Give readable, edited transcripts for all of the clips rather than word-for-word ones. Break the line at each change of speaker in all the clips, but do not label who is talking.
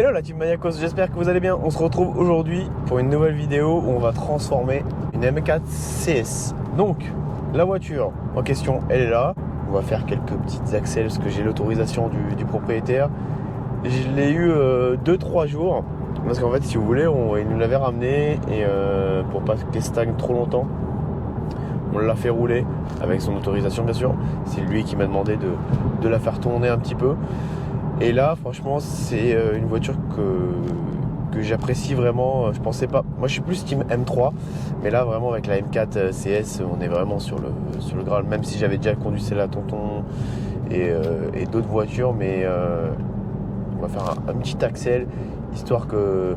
Hello la team Maniacos, j'espère que vous allez bien. On se retrouve aujourd'hui pour une nouvelle vidéo où on va transformer une M4 CS. Donc, la voiture en question, elle est là. On va faire quelques petites accels parce que j'ai l'autorisation du propriétaire. Je l'ai eu 2-3 jours. Parce qu'en fait, si vous voulez, il nous l'avait ramené et pour pas qu'elle stagne trop longtemps, on l'a fait rouler avec son autorisation bien sûr. C'est lui qui m'a demandé de la faire tourner un petit peu. Et là, franchement, c'est une voiture que j'apprécie vraiment. Je pensais pas. Moi, je suis plus team M3, mais là, vraiment, avec la M4 CS, on est vraiment sur le Graal. Même si j'avais déjà conduit celle-là, Tonton, et d'autres voitures, mais on va faire un petit axel, histoire que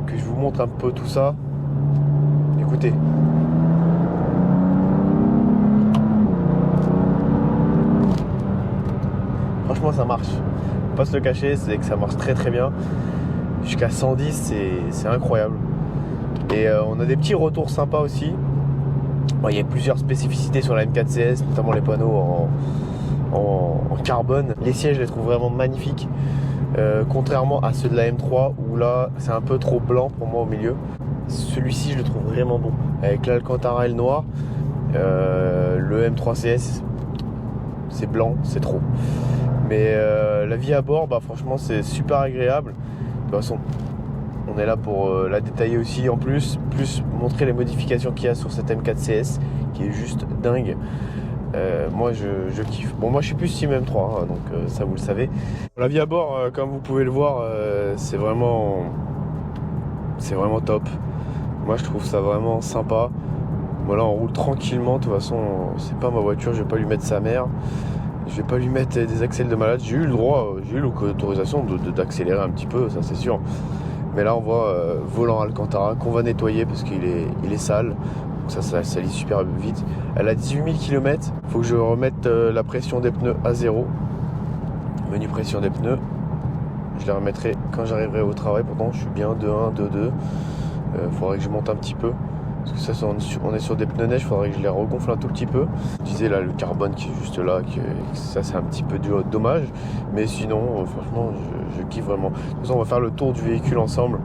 je vous montre un peu tout ça. Écoutez. Franchement, ça marche. Faut pas se le cacher, c'est que ça marche très très bien. Jusqu'à 110, c'est incroyable. Et on a des petits retours sympas aussi. Bon, il y a plusieurs spécificités sur la M4 CS, notamment les panneaux en carbone. Les sièges, je les trouve vraiment magnifiques. Contrairement à ceux de la M3, où là, c'est un peu trop blanc pour moi au milieu. Celui-ci, je le trouve vraiment bon. Avec l'Alcantara et le noir, le M3 CS, c'est blanc, c'est trop. Mais la vie à bord, bah, franchement, c'est super agréable. De toute façon, on est là pour la détailler aussi en plus montrer les modifications qu'il y a sur cette M4 CS, qui est juste dingue. Moi, je kiffe. Bon, moi, je suis plus Team M3, hein, donc ça, vous le savez. La vie à bord, comme vous pouvez le voir, c'est vraiment top. Moi, je trouve ça vraiment sympa. Voilà, on roule tranquillement. De toute façon, c'est pas ma voiture, je vais pas lui mettre sa mère. Je vais pas lui mettre des accels de malade. J'ai eu le droit, j'ai eu l'autorisation d'accélérer un petit peu, ça c'est sûr. Mais là on voit volant Alcantara qu'on va nettoyer parce qu'il est sale. Donc ça salit super vite. Elle a 18 000 km. Il faut que je remette la pression des pneus à 0. Menu pression des pneus. Je les remettrai quand j'arriverai au travail. Pourtant je suis bien 2.1, 2.2. Faudrait que je monte un petit peu. Parce que ça, on est sur des pneus neige, il faudrait que je les regonfle un tout petit peu. Je disais là, le carbone qui est juste là, ça c'est un petit peu dommage. Mais sinon, franchement, je kiffe vraiment. De toute façon, on va faire le tour du véhicule ensemble,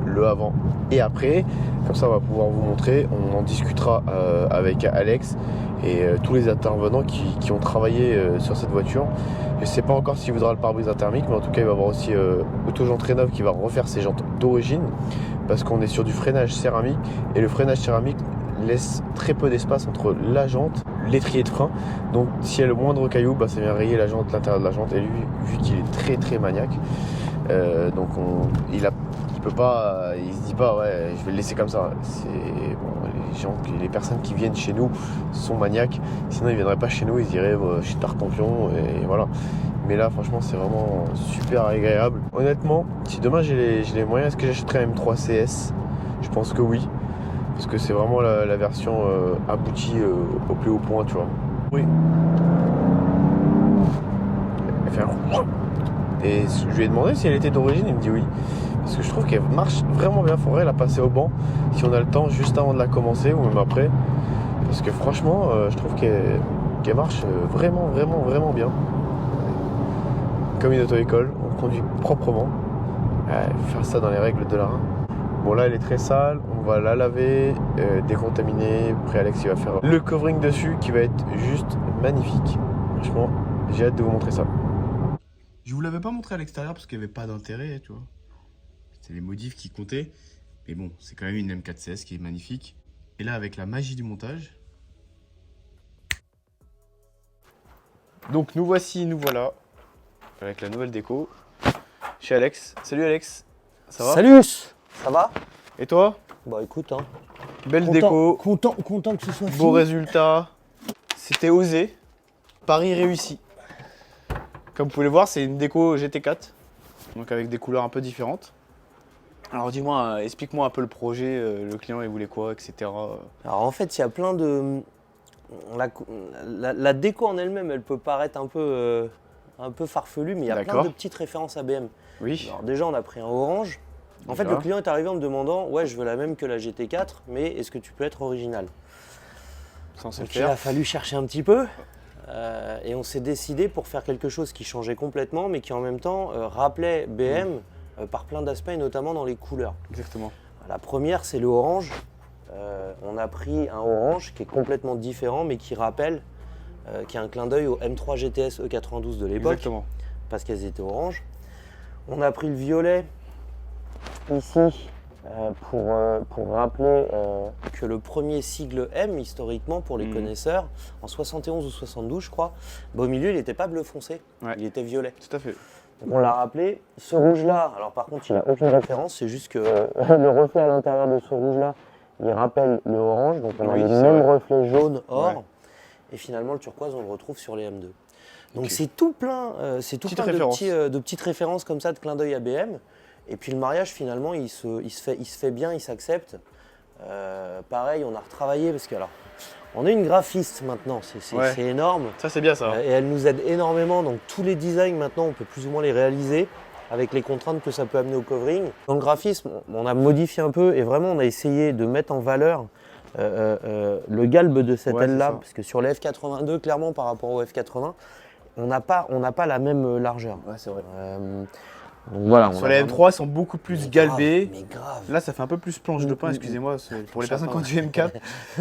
le avant et après. Comme ça, on va pouvoir vous montrer. On en discutera avec Alex et tous les intervenants qui ont travaillé sur cette voiture. Je ne sais pas encore s'il voudra le pare-brise thermique, mais en tout cas, il va y avoir aussi Autojantes Rénov qui va refaire ses jantes d'origine. Parce qu'on est sur du freinage céramique et le freinage céramique laisse très peu d'espace entre la jante, l'étrier de frein. Donc s'il y a le moindre caillou, bah, ça vient rayer la jante, l'intérieur de la jante. Et lui, vu qu'il est très très maniaque, donc il peut pas, il se dit pas ouais, je vais le laisser comme ça. C'est bon, les personnes qui viennent chez nous sont maniaques. Sinon ils viendraient pas chez nous, ils iraient chez Tartampion et voilà. Mais là, franchement, c'est vraiment super agréable. Honnêtement, si demain j'ai les moyens, est-ce que j'achèterai un M3 CS? Je pense que oui. Parce que c'est vraiment la version aboutie au plus haut point, tu vois. Oui. Elle fait un... Et je lui ai demandé si elle était d'origine, il me dit oui. Parce que je trouve qu'elle marche vraiment bien. Faudrait la passer au banc, si on a le temps, juste avant de la commencer ou même après. Parce que franchement, je trouve qu'elle marche vraiment bien. Comme une auto-école, on conduit proprement. Faire ça dans les règles de l'art. Bon là elle est très sale, on va la laver, décontaminer. Après Alex il va faire le covering dessus qui va être juste magnifique. Franchement, j'ai hâte de vous montrer ça. Je vous l'avais pas montré à l'extérieur parce qu'il n'y avait pas d'intérêt, tu vois. C'est les modifs qui comptaient. Mais bon, c'est quand même une M4 CS qui est magnifique. Et là avec la magie du montage. Donc nous voilà. Avec la nouvelle déco chez Alex. Salut Alex, ça va?
Salut, ça va?
Et toi?
Bah écoute, hein.
Belle déco,
content que ce soit fini.
beau résultat. C'était osé, pari réussi. Comme vous pouvez le voir, c'est une déco GT4, donc avec des couleurs un peu différentes. Alors dis-moi, explique-moi un peu le projet, le client il voulait quoi, etc.
Alors en fait, il y a plein de... La déco en elle-même, elle peut paraître un peu farfelue, mais il y a plein de petites références ABM.
Oui.
Alors déjà, on a pris un orange. En fait, le client est arrivé en me demandant, ouais, je veux la même que la GT4, mais est-ce que tu peux être original?
Sans se
Donc
faire.
il a fallu chercher un petit peu. et on s'est décidé pour faire quelque chose qui changeait complètement, mais qui en même temps rappelait BM par plein d'aspects, notamment dans les couleurs.
Exactement.
La première, c'est le orange. On a pris un orange qui est complètement différent, mais qui rappelle, qui a un clin d'œil au M3 GTS E92 de l'époque.
Exactement.
Parce qu'elles étaient oranges. On a pris le violet ici pour rappeler que le premier sigle M, historiquement, pour les connaisseurs, en 71 ou 72, je crois, au milieu, il n'était pas bleu foncé, il était violet.
Tout à fait.
Donc on l'a rappelé. Ce rouge-là, alors par contre, il n'a aucune référence, c'est juste que le reflet à l'intérieur de ce rouge-là, il rappelle le orange, donc on a le même reflet jaune-or, et finalement, le turquoise, on le retrouve sur les M2. Donc c'est tout plein, de petites références comme ça, de clin d'œil à BM. Et puis le mariage, finalement, il se fait bien, il s'accepte. Pareil, on a retravaillé parce que alors, on est une graphiste maintenant, c'est énorme.
Ça, c'est bien ça.
Et elle nous aide énormément. Donc tous les designs maintenant, on peut plus ou moins les réaliser avec les contraintes que ça peut amener au covering. Dans le graphisme, on a modifié un peu et vraiment, on a essayé de mettre en valeur le galbe de cette aile-là, parce que sur les F82, clairement, par rapport au F80, on n'a pas la même largeur.
Ouais, c'est vrai.
Donc voilà,
sur les M3, ils sont beaucoup plus galbés.
Mais grave.
Là, ça fait un peu plus planche de pain, excusez-moi, pour les personnes qui ont du M4.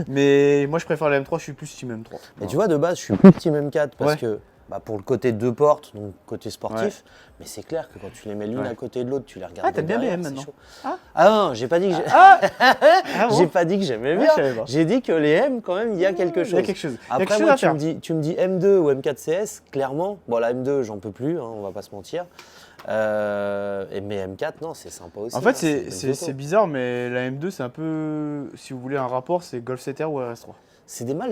Mais moi, je préfère le M3, je suis plus team M3.
Mais tu vois, de base, je suis plus team M4 parce que pour le côté 2 portes, donc côté sportif, mais c'est clair que quand tu les mets l'une à côté de l'autre, tu les regardes.
Ah, t'aimes bien BM maintenant.
Ah non, j'ai pas dit que j'ai pas dit que j'aimais bien. J'ai dit que les M, quand même, il y a quelque chose.
Il y a quelque chose.
Après, moi, tu me dis M2 ou M4 CS, clairement. Bon, la M2, j'en peux plus, hein, on va pas se mentir. Mais M4, non, c'est sympa aussi.
En fait, c'est bizarre, mais la M2, c'est un peu, si vous voulez un rapport, c'est Golf 7R ou RS3.
C'est des mal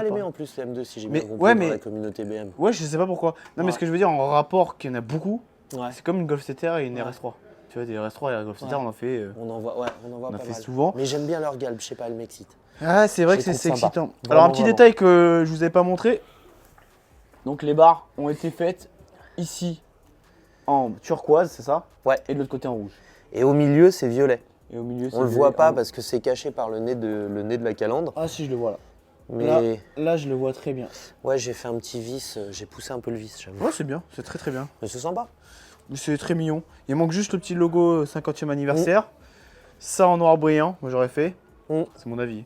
aimés en plus, les M2, si j'ai bien compris, dans la communauté BM.
Ouais, je sais pas pourquoi. Non, mais ce que je veux dire, en rapport, qu'il y en a beaucoup, c'est comme une Golf 7R et une RS3. Tu vois, des RS3 et la Golf 7R, on en fait.
On en voit pas
fait
mal.
souvent.
Mais j'aime bien leur galbe, je sais pas, elle m'excite.
Ah, c'est vrai que c'est excitant.
Vraiment,
alors, un petit détail que je vous avais pas montré. Donc, les barres ont été faites ici en turquoise, c'est ça?
Ouais.
Et de l'autre côté en rouge.
Et au milieu, c'est violet.
Et au milieu,
on le voit pas parce que c'est caché par le nez de la calandre.
Ah si, je le vois là.
Mais
là, je le vois très bien.
Ouais, j'ai fait un petit vis, j'ai poussé un peu le vis, j'avoue.
Ouais, c'est bien, c'est très très bien.
Mais c'est sympa.
C'est très mignon. Il manque juste le petit logo 50e anniversaire. Ça en noir brillant, moi j'aurais fait. C'est mon avis.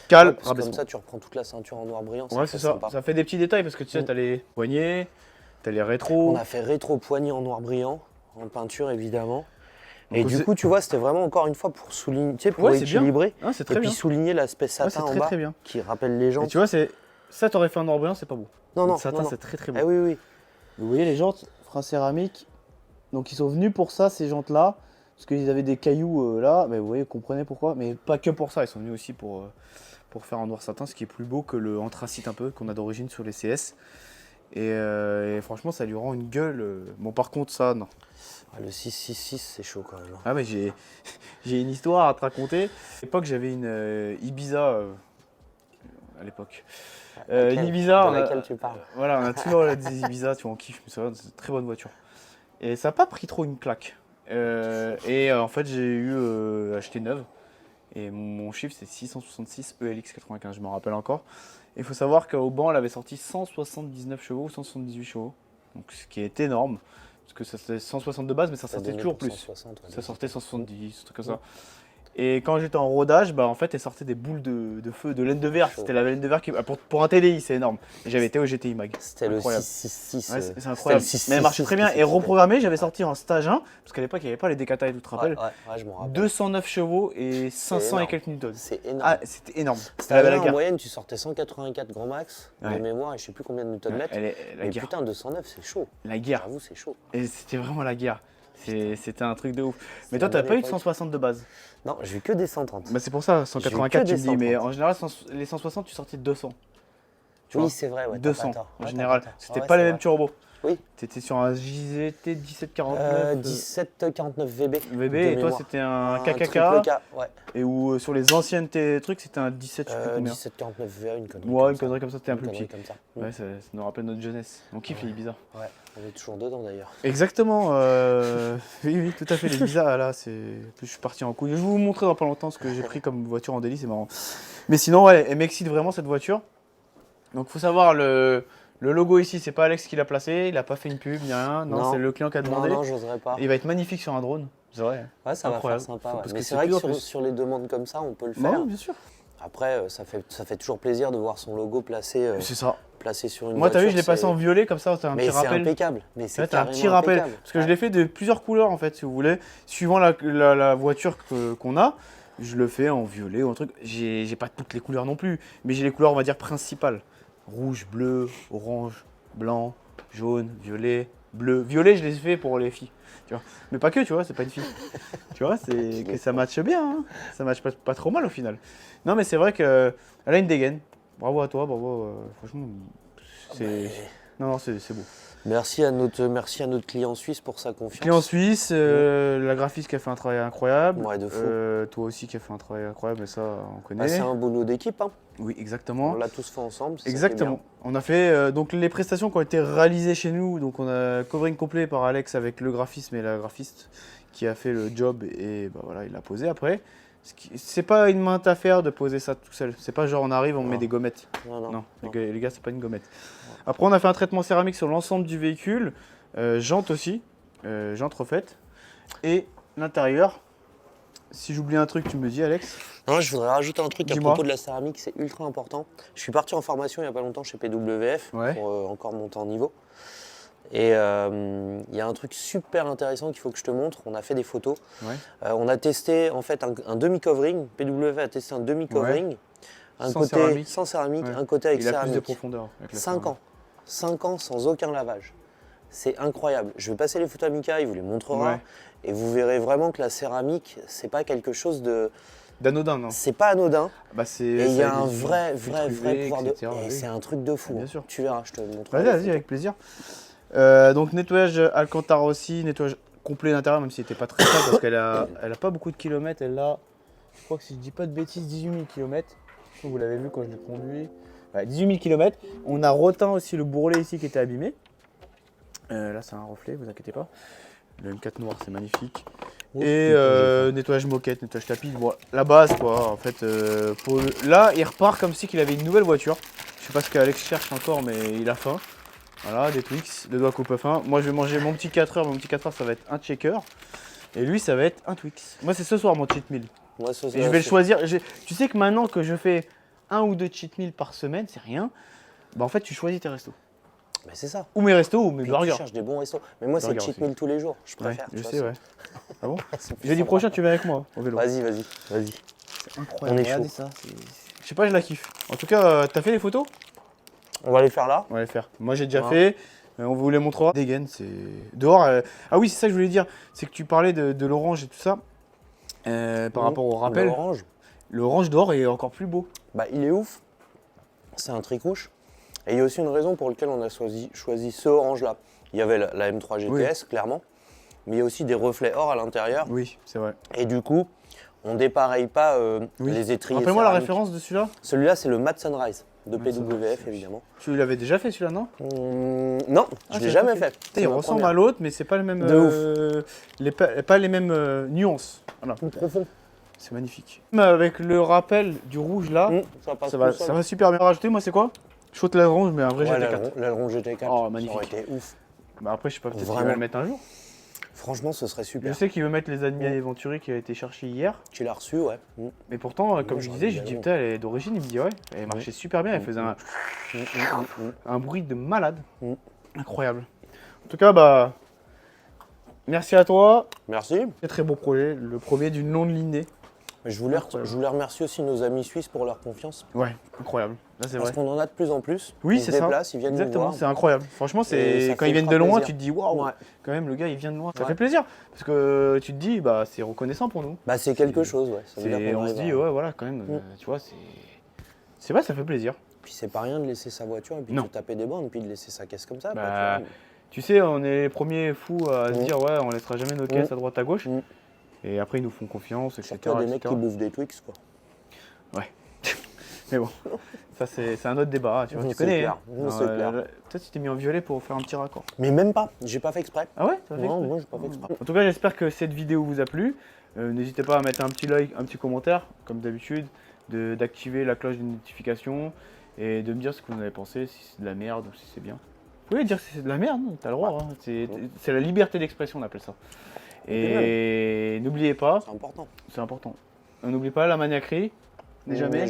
Cal,
comme ça, tu reprends toute la ceinture en noir brillant.
Ouais, c'est ça. Sympa. Ça fait des petits détails parce que tu sais, t'as les poignets, t'as les rétros.
On a fait rétro poignets en noir brillant, en peinture évidemment. Et du coup, tu vois, c'était vraiment encore une fois pour souligner, tu sais, pour équilibrer.
Ah, et puis
souligner l'aspect satin en bas qui rappelle les jantes.
Et tu vois, ça, t'aurais fait un noir brillant, c'est pas beau.
Non.
Satin, c'est très très beau.
Ah oui.
Vous voyez les jantes frein céramique. Donc ils sont venus pour ça, ces jantes-là. Parce qu'ils avaient des cailloux là. Mais vous voyez, vous comprenez pourquoi. Mais
pas que pour ça, ils sont venus aussi pour faire un noir satin, ce qui est plus beau que le anthracite un peu qu'on a d'origine sur les CS. Et franchement, ça lui rend une gueule. Bon, par contre, ça, non.
Le 666, c'est chaud quand même.
Ah, mais j'ai une histoire à te raconter. À l'époque, j'avais une Ibiza. À l'époque. Une Ibiza.
Dans laquelle tu parles.
Voilà, on a toujours des Ibiza, tu vois, on kiffe. C'est une très bonne voiture. Et ça n'a pas pris trop une claque. En fait, j'ai eu acheté neuve. Et mon chiffre, c'est 666 ELX 95, je m'en rappelle encore. Il faut savoir qu'au banc, elle avait sorti 179 chevaux ou 178 chevaux. Donc, ce qui est énorme. Parce que ça c'était 160 de base, mais ça sortait toujours plus.
160,
ça sortait 170, un truc comme ça. Et quand j'étais en rodage, elle sortait des boules de feu, de laine de verre. C'était la laine de verre qui. Pour un TDI, c'est énorme. Et j'avais été au GTI Mag.
C'était le 666.
Ouais, c'est incroyable. Mais elle marchait très bien. Et reprogrammé, j'avais sorti en stage 1, parce qu'à l'époque, il n'y avait pas les DKTA, tu te rappelles.
Ouais, je m'en rappelle.
209 chevaux et 500 et quelques newtons.
C'est énorme.
Ah, c'était énorme.
En moyenne, tu sortais 184 grand max de mémoire et je sais plus combien de newton-mètres.
Mais
putain, 209, c'est chaud.
La guerre.
J'avoue, c'est chaud.
Et c'était vraiment la guerre. C'était un truc de ouf. Mais toi, t'as pas eu de 160 de base?
Non, j'ai eu que des 130.
Bah c'est pour ça, 184 tu me dis, mais en général, les 160, tu sortais de 200.
Oui, c'est vrai,
200 en général. C'était pas les mêmes turbos.
Oui.
T'étais sur un JZT 1749.
1749 VB.
VB et toi, c'était un KKK.
Ouais.
Et où sur les anciennes trucs, c'était un 17, je sais plus combien.
1749 VA, une connerie.
Ouais, une connerie comme ça, c'était un plus petit.
Ouais,
ça nous rappelle notre jeunesse. On kiffe les Ibiza.
Ouais, on est toujours dedans d'ailleurs.
Exactement. Oui, tout à fait. Les Ibiza, là, je suis parti en couille. Je vais vous montrer dans pas longtemps ce que j'ai pris comme voiture en délit, c'est marrant. Mais sinon, elle m'excite vraiment cette voiture.
Donc faut savoir, le logo ici, c'est pas Alex qui l'a placé, il a pas fait une pub, ni rien. Non, c'est le client qui a demandé.
Non, j'oserais pas.
Il va être magnifique sur un drone, c'est vrai.
Ouais, ça
incroyable.
va faire sympa. Ouais.
Parce
Mais
que
c'est vrai que
plus
sur les demandes comme ça, on peut le
Bah
faire.
oui, bien sûr.
Après, ça fait toujours plaisir de voir son logo placé
C'est ça.
sur une
Moi, t'as vu,
voiture.
je l'ai passé en violet, comme ça, t'as un
Mais
petit
c'est
rappel.
impeccable. Mais c'est
T'as un
carrément
petit rappel.
impeccable.
Parce que je l'ai fait de plusieurs couleurs, en fait, si vous voulez. Suivant la voiture qu'on a, je le fais en violet ou un truc. J'ai pas toutes les couleurs non plus, mais j'ai les couleurs, on va dire, principales. Rouge, bleu, orange, blanc, jaune, violet, bleu. Violet, je les ai fait pour les filles. Tu vois. Mais pas que, tu vois, c'est pas une fille. Tu vois, c'est que ça matche bien. Hein. Ça matche pas trop mal au final. Non, mais c'est vrai qu'elle a une dégaine. Bravo à toi, bravo. Franchement, non, c'est beau.
Merci à notre client suisse pour sa confiance.
Client suisse, la graphiste qui a fait un travail incroyable.
Ouais, de fou.
Toi aussi qui a fait un travail incroyable, mais ça, on connaît.
Bah, c'est un boulot d'équipe. Hein.
Oui, exactement.
On l'a tous fait ensemble.
Exactement. On a fait donc les prestations qui ont été réalisées chez nous. Donc on a covering complet par Alex avec le graphisme et la graphiste qui a fait le job et bah voilà, il l'a posé après. C'est pas une mainte affaire de poser ça tout seul. C'est pas genre on arrive, on met des gommettes. Non. Les gars, c'est pas une gommette. Après, on a fait un traitement céramique sur l'ensemble du véhicule, jantes aussi, jantes refaites, et l'intérieur. Si j'oublie un truc, tu me dis, Alex.
Non, je voudrais rajouter un truc à
Dis-moi.
propos de la céramique, c'est ultra important. Je suis parti en formation il n'y a pas longtemps chez PWF pour encore monter en niveau. Et il y a un truc super intéressant qu'il faut que je te montre. On a fait des photos. On a testé en fait un demi-covering. PWF a testé un demi-covering. Un
Sans
côté
céramique.
sans céramique, un côté avec
Il a
céramique.
plus de profondeur. Avec la
5
céramique.
ans. 5 ans sans aucun lavage. C'est incroyable. Je vais passer les photos à Mika, il vous les montrera.
Ouais.
Et vous verrez vraiment que la céramique, c'est pas quelque chose de.
D'anodin, non.
C'est pas anodin.
Bah, c'est.
Et il y a un
des
vrai
UV,
pouvoir de.
etc.,
Et
oui.
c'est un truc de fou.
Bien
hein.
sûr.
Tu verras, je te le montrerai.
Vas-y, avec plaisir. Donc nettoyage Alcantara aussi, nettoyage complet d'intérieur, même s'il n'était pas très cher parce qu'elle a pas beaucoup de kilomètres. Elle a, je crois que si je dis pas de bêtises, 18 000 km. Vous l'avez vu quand je l'ai conduit. Ouais, 18 000 km. On a reteint aussi le bourrelet ici qui était abîmé. Là, c'est un reflet, vous inquiétez pas. Le M4 noir, c'est magnifique. Et nettoyage moquette, nettoyage tapis. Bon, la base, quoi. En fait, là, il repart comme si qu'il avait une nouvelle voiture. Je sais pas ce qu'Alex cherche encore, mais il a faim. Voilà, des Twix, le doigt coupe fin. Moi, je vais manger mon petit 4 heures. Mon petit 4 heures, ça va être un checker. Et lui, ça va être un Twix. Moi, c'est ce soir mon cheat meal.
Moi,
Et je vais le choisir. Tu sais que maintenant que je fais 1 ou 2 cheat meals par semaine, c'est rien. Bah, en fait, tu choisis tes restos.
Mais c'est ça.
Ou mes restos ou mes
Puis
burgers.
tu cherches des bons restos. Mais moi, c'est
Burgers
cheat
aussi.
meal tous les jours. Je
Ouais,
préfère.
je
tu
sais,
vois,
ouais. Ah bon
c'est plus
Jeudi
sympa.
prochain, tu viens avec moi au vélo.
Vas-y.
C'est incroyable.
On est
Regardez
chaud.
ça. Je sais pas, je la kiffe. En tout cas, t'as fait les photos?
On va les faire là.
On va les faire. Moi, j'ai déjà
Ouais.
fait. On vous les montrera. Dégaine, c'est dehors. Ah oui, c'est ça que je voulais dire. C'est que tu parlais de l'orange et tout ça. Par rapport au rappel.
L'orange.
L'orange dehors est encore plus beau.
Bah, il est ouf. C'est un tricouche. Et il y a aussi une raison pour laquelle on a choisi ce orange-là. Il y avait la M3 GTS, clairement. Mais il y a aussi des reflets or à l'intérieur.
Oui, c'est vrai.
Et du coup, on dépareille pas les étriers.
Rappelle-moi la
céramiques.
référence de celui-là.
Celui-là, c'est le Matte Sunrise de
Matte Sunrise,
PWF, évidemment.
Tu l'avais déjà fait celui-là, non?
Non, je
c'est
l'ai jamais
ok.
fait.
Putain,
C'est
il
ma
ressemble
première.
à l'autre, mais c'est pas le même.
De
pas les mêmes nuances. Voilà.
Plus profond.
C'est magnifique. Avec le rappel du rouge là,
Ça passe
ça
tout
va,
seul.
ça va super bien. Rajouter, moi, c'est quoi? Je saute l'aileron, je mets un vrai
Ouais,
GT4.
l'aileron GT4.
Oh,
Ça aurait
magnifique.
été ouf.
Bah après, je sais pas, peut-être qu'il va
Vraiment.
le mettre un jour.
Franchement, ce serait
Je
super.
sais qu'il veut mettre les Admi Venturi qui a été cherché hier.
Tu l'as reçu, ouais.
Mais pourtant, comme je
j'aurais
disais,
dit
je dis
également.
putain, elle est d'origine. Il me dit ouais, elle marchait super bien, elle faisait un bruit de malade. Incroyable. En tout cas, bah, merci à toi.
Merci.
Très très beau projet, le premier d'une longue lignée.
Je voulais
Incroyable.
remercier aussi nos amis suisses pour leur confiance.
Ouais, incroyable. Là, c'est
Parce
vrai.
qu'on en a de plus en plus.
Oui,
Ils
c'est
se
ça.
déplacent, ils viennent
Exactement,
nous
c'est
voir.
incroyable. Franchement,
Et
c'est
ça
quand
fait
ils viennent de
ultra
loin,
plaisir.
tu te dis waouh,
Ouais.
quand même, le gars il vient de loin. Ça
Ouais.
fait plaisir parce que tu te dis, bah, c'est reconnaissant pour nous.
Bah, c'est quelque chose, ouais. Ça veut dire qu'on
On se
arrive
dit,
à-
ouais, voilà, quand même, tu vois, c'est vrai, ça fait plaisir.
Puis c'est pas rien de laisser sa voiture et puis
Non.
de taper des bornes, puis de laisser sa caisse comme ça. quoi,
Bah,
tu vois.
Tu sais, on est les premiers fous à se dire, ouais, on laissera jamais nos caisses à droite à gauche.
Mm.
Et après, ils nous font confiance, etc.
Surtout à des mecs
etc.
qui bouffent des Twix, quoi.
Mais bon, ça c'est un autre débat, tu vois, tu
C'est
connais.
clair,
hein.
c'est clair.
Peut-être tu t'es mis en violet pour faire un petit raccord.
Mais même pas, j'ai pas fait exprès.
Ah ouais, t'as fait
Non,
exprès
moi j'ai pas fait exprès.
En tout cas, j'espère que cette vidéo vous a plu. N'hésitez pas à mettre un petit like, un petit commentaire, comme d'habitude, d'activer la cloche de notification et de me dire ce que vous en avez pensé, si c'est de la merde ou si c'est bien. Vous pouvez dire si c'est de la merde, t'as le droit, hein. C'est la liberté d'expression, on appelle ça. Et n'oubliez pas, c'est important. N'oublie pas la maniaquerie, n'est jamais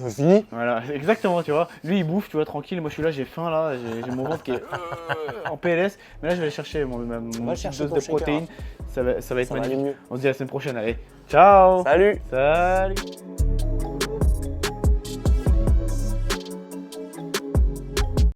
fini.
Voilà, exactement, tu vois. Lui, il bouffe, tu vois, tranquille. Moi, je suis là, j'ai faim, là. J'ai mon ventre qui est en PLS. Mais là, je vais aller chercher mon petite dose de protéines. Ça va être magnifique. On se dit à la semaine prochaine. Allez, ciao.
Salut.
Salut.